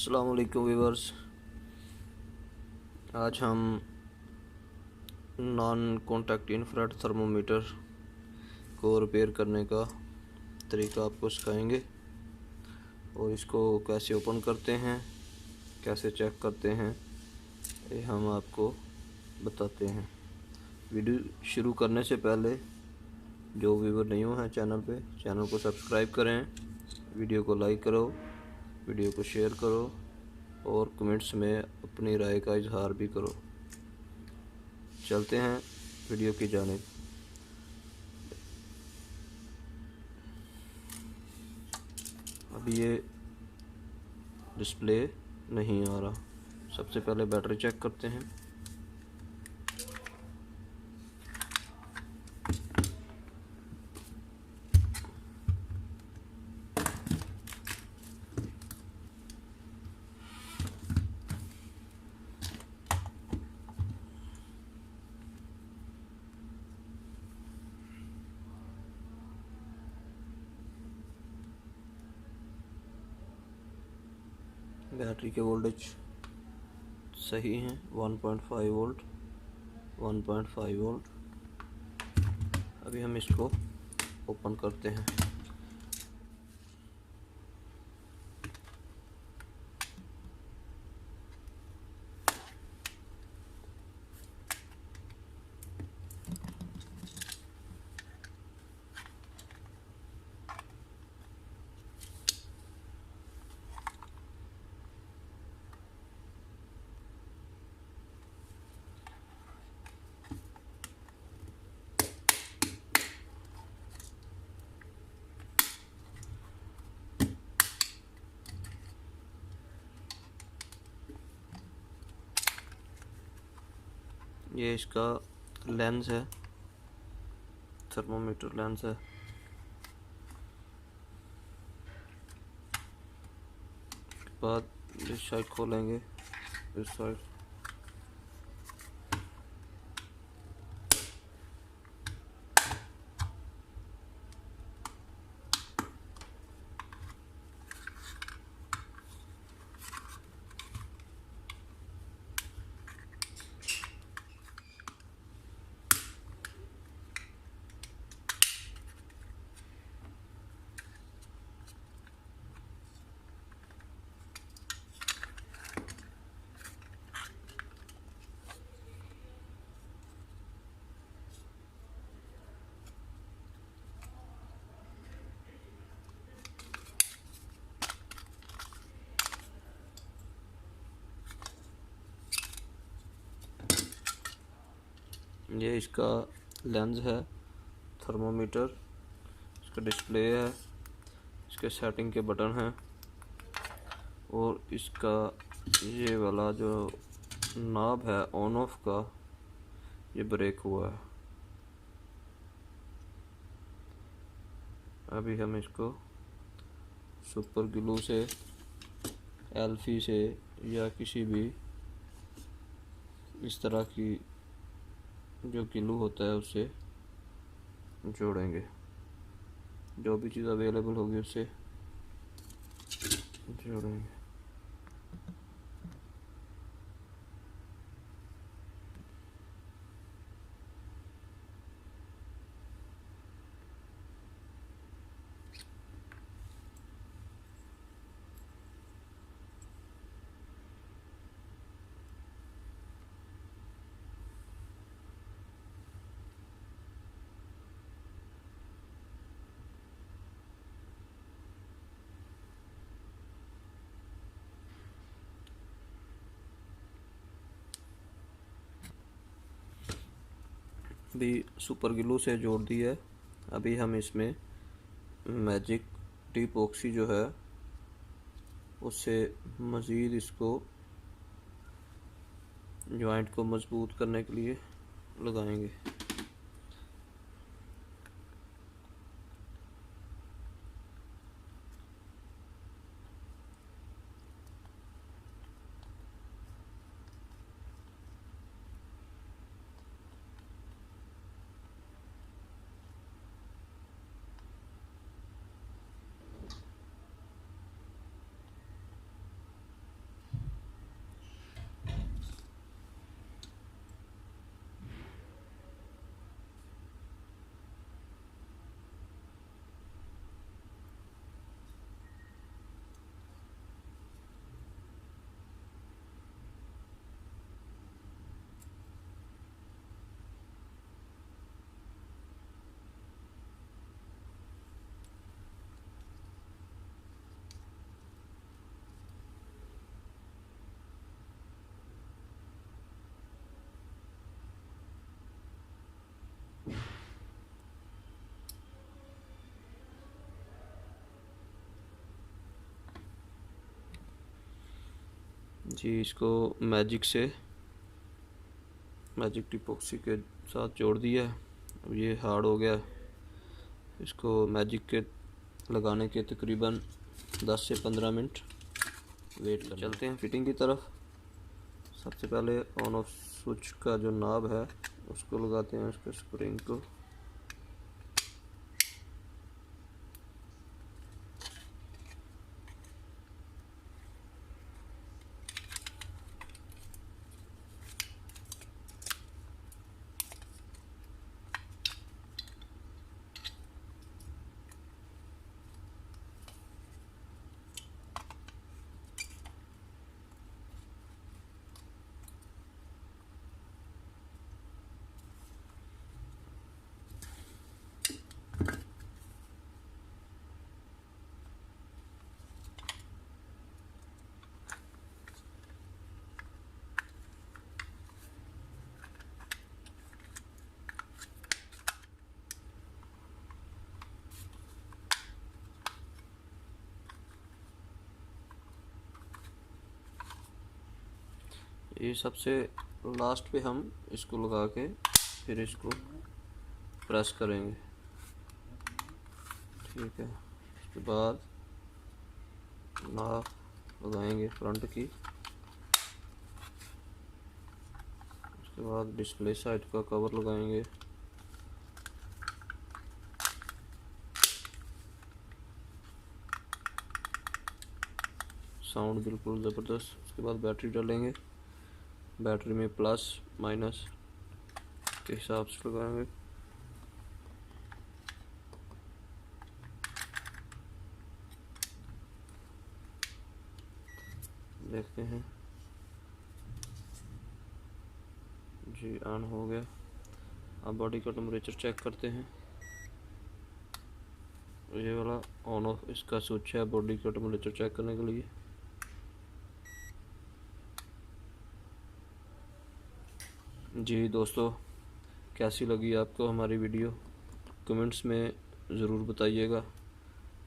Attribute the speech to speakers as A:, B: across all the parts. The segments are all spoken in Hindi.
A: अस्सलाम वालेकुम व्यूअर्स। आज हम नॉन कॉन्टैक्ट इंफ्रारेड थर्मोमीटर को रिपेयर करने का तरीका आपको सिखाएंगे और इसको कैसे ओपन करते हैं, कैसे चेक करते हैं, ये हम आपको बताते हैं। वीडियो शुरू करने से पहले जो व्यूअर नहीं हैं चैनल को सब्सक्राइब करें, वीडियो को लाइक करो, वीडियो को शेयर करो और कमेंट्स में अपनी राय का इजहार भी करो। चलते हैं वीडियो की जानिब। अब ये डिस्प्ले नहीं आ रहा। सबसे पहले बैटरी चेक करते हैं। बैटरी के वोल्टेज सही हैं, 1.5 वोल्ट 1.5 वोल्ट। अभी हम इसको ओपन करते हैं। ये इसका लेंस है, थर्मोमीटर लेंस है। उसके बाद इस साइड खोलेंगे, इस साइड ये इसका लेंस है, थर्मोमीटर, इसका डिस्प्ले है, इसके सेटिंग के बटन हैं और इसका ये वाला जो नॉब है ऑन ऑफ का, ये ब्रेक हुआ है। अभी हम इसको सुपर ग्लू से, एल्फी से या किसी भी इस तरह की जो ग्लू होता है उससे जोड़ेंगे। जो भी चीज़ अवेलेबल होगी उससे जोड़ेंगे। भी सुपर ग्लू से जोड़ दी है। अभी हम इसमें मैजिक टीप ऑक्सी जो है उससे मज़ीद इसको जॉइंट को मजबूत करने के लिए लगाएंगे। जी इसको मैजिक टिपोक्सी के साथ जोड़ दिया। अब ये हार्ड हो गया। इसको मैजिक के लगाने के तकरीबन 10 से 15 मिनट वेट कर चलते हैं फिटिंग की तरफ। सबसे पहले ऑन ऑफ स्विच का जो नॉब है उसको लगाते हैं, उसके स्प्रिंग को। ये सबसे लास्ट पे हम इसको लगा के फिर इसको प्रेस करेंगे। ठीक है, उसके बाद नॉब लगाएंगे फ्रंट की। उसके बाद डिस्प्ले साइड का कवर लगाएंगे। साउंड बिल्कुल ज़बरदस्त। उसके बाद बैटरी डालेंगे। बैटरी में प्लस माइनस के हिसाब से लगाएंगे। देखते हैं जी ऑन हो गया। अब बॉडी का टेम्परेचर चेक करते हैं। ये वाला ऑन ऑफ इसका स्विच है बॉडी का टेम्परेचर चेक करने के लिए। जी दोस्तों, कैसी लगी आपको हमारी वीडियो कमेंट्स में ज़रूर बताइएगा।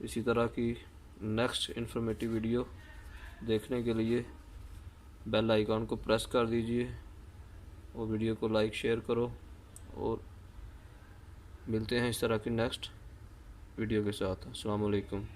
A: इसी तरह की नेक्स्ट इन्फॉर्मेटिव वीडियो देखने के लिए बेल आइकॉन को प्रेस कर दीजिए और वीडियो को लाइक शेयर करो। और मिलते हैं इस तरह की नेक्स्ट वीडियो के साथ। अस्सलाम वालेकुम।